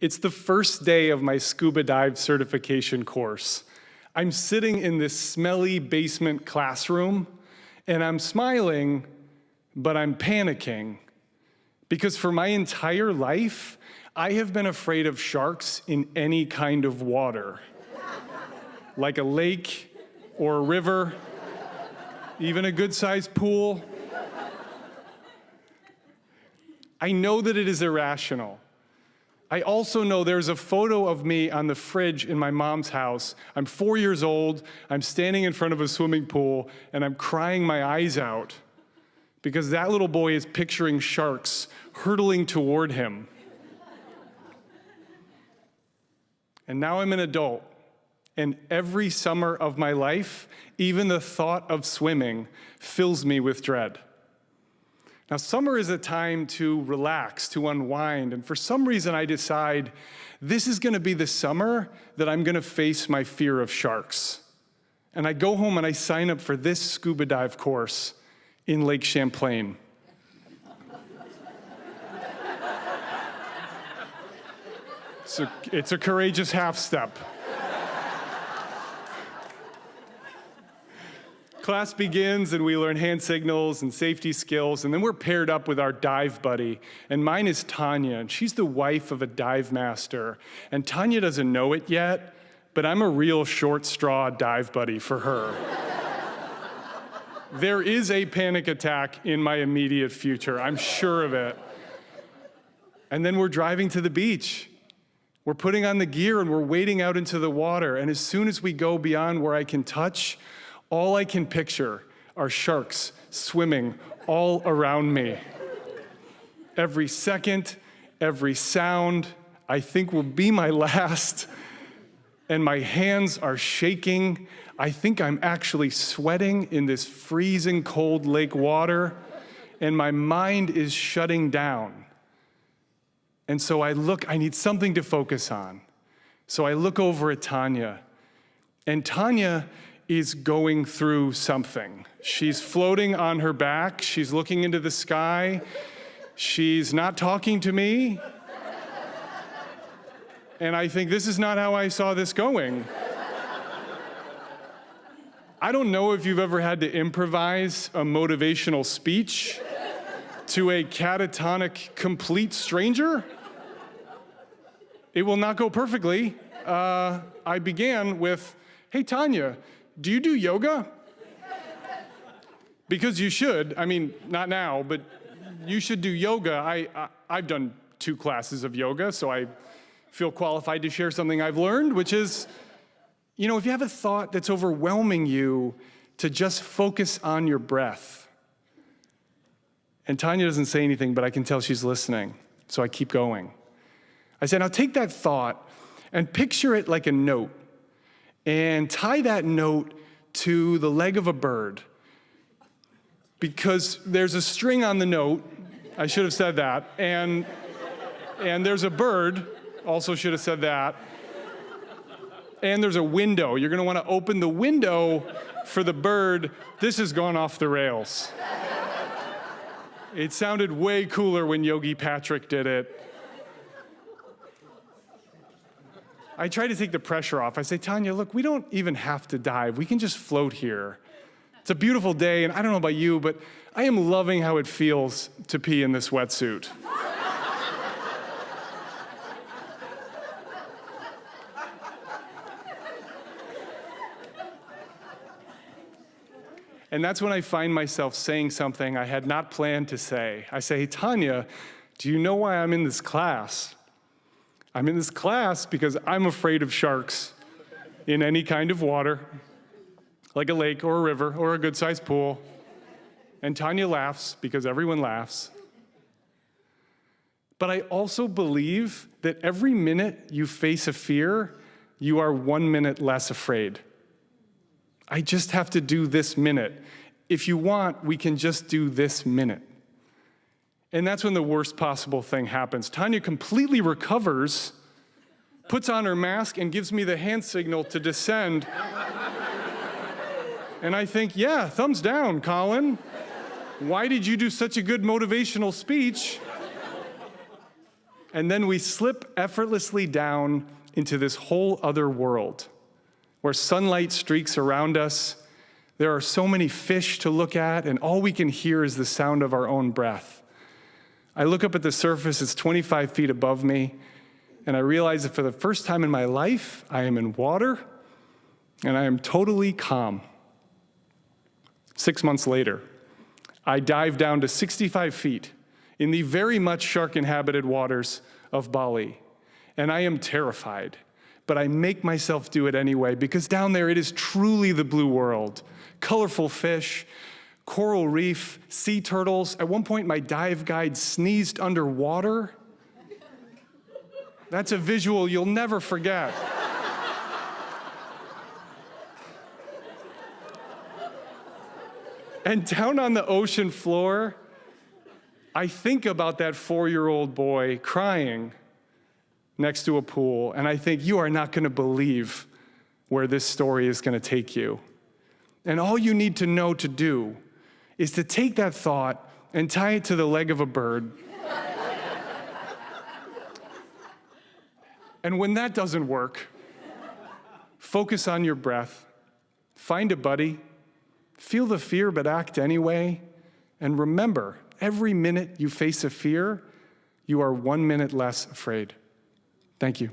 It's the first day of my scuba dive certification course. I'm sitting in this smelly basement classroom, and I'm smiling, but I'm panicking. Because for my entire life, I have been afraid of sharks in any kind of water. Like a lake or a river, even a good-sized pool. I know that it is irrational. I also know there's a photo of me on the fridge in my mom's house. I'm 4 years old, I'm standing in front of a swimming pool, and I'm crying my eyes out because that little boy is picturing sharks hurtling toward him. And now I'm an adult, and every summer of my life, even the thought of swimming fills me with dread. Now, summer is a time to relax, to unwind, and for some reason I decide this is going to be the summer that I'm going to face my fear of sharks. And I go home and I sign up for this scuba dive course in Lake Champlain. It's a courageous half step. Class begins and we learn hand signals and safety skills, and then we're paired up with our dive buddy. And mine is Tanya, and she's the wife of a dive master. And Tanya doesn't know it yet, but I'm a real short straw dive buddy for her. There is a panic attack in my immediate future, I'm sure of it. And then we're driving to the beach. We're putting on the gear and we're wading out into the water. And as soon as we go beyond where I can touch, all I can picture are sharks swimming all around me. Every second, every sound, I think will be my last. And my hands are shaking. I think I'm actually sweating in this freezing cold lake water. And my mind is shutting down. And so I need something to focus on. So I look over at Tanya. And Tanya is going through something. She's floating on her back. She's looking into the sky. She's not talking to me. And I think this is not how I saw this going. I don't know if you've ever had to improvise a motivational speech to a catatonic, complete stranger. It will not go perfectly. I began with, "Hey, Tanya, do you do yoga?" Because you should. I mean, not now, but you should do yoga. I've done 2 classes of yoga, so I feel qualified to share something I've learned, which is, if you have a thought that's overwhelming you, to just focus on your breath. And Tanya doesn't say anything, but I can tell she's listening, so I keep going. I said, now take that thought and picture it like a note. And tie that note to the leg of a bird. Because there's a string on the note, I should have said that, and there's a bird, also should have said that, and there's a window. You're gonna wanna open the window for the bird. This has gone off the rails. It sounded way cooler when Yogi Patrick did it. I try to take the pressure off. I say, Tanya, look, we don't even have to dive. We can just float here. It's a beautiful day, and I don't know about you, but I am loving how it feels to pee in this wetsuit. And that's when I find myself saying something I had not planned to say. I say, hey, Tanya, do you know why I'm in this class? I'm in this class because I'm afraid of sharks in any kind of water, like a lake or a river or a good-sized pool. And Tanya laughs because everyone laughs. But I also believe that every minute you face a fear, you are 1 minute less afraid. I just have to do this minute. If you want, we can just do this minute. And that's when the worst possible thing happens. Tanya completely recovers, puts on her mask, and gives me the hand signal to descend. And I think, yeah, thumbs down, Colin. Why did you do such a good motivational speech? And then we slip effortlessly down into this whole other world where sunlight streaks around us. There are so many fish to look at, and all we can hear is the sound of our own breath. I look up at the surface, it's 25 feet above me, and I realize that for the first time in my life, I am in water, and I am totally calm. 6 months later, I dive down to 65 feet in the very much shark-inhabited waters of Bali, and I am terrified. But I make myself do it anyway, because down there it is truly the blue world. Colorful fish, coral reef, sea turtles. At one point, my dive guide sneezed underwater. That's a visual you'll never forget. And down on the ocean floor, I think about that 4-year-old boy crying next to a pool, and I think, you are not going to believe where this story is going to take you. And all you need to know to do is to take that thought and tie it to the leg of a bird. And when that doesn't work, focus on your breath, find a buddy, feel the fear but act anyway, and remember, every minute you face a fear, you are 1 minute less afraid. Thank you.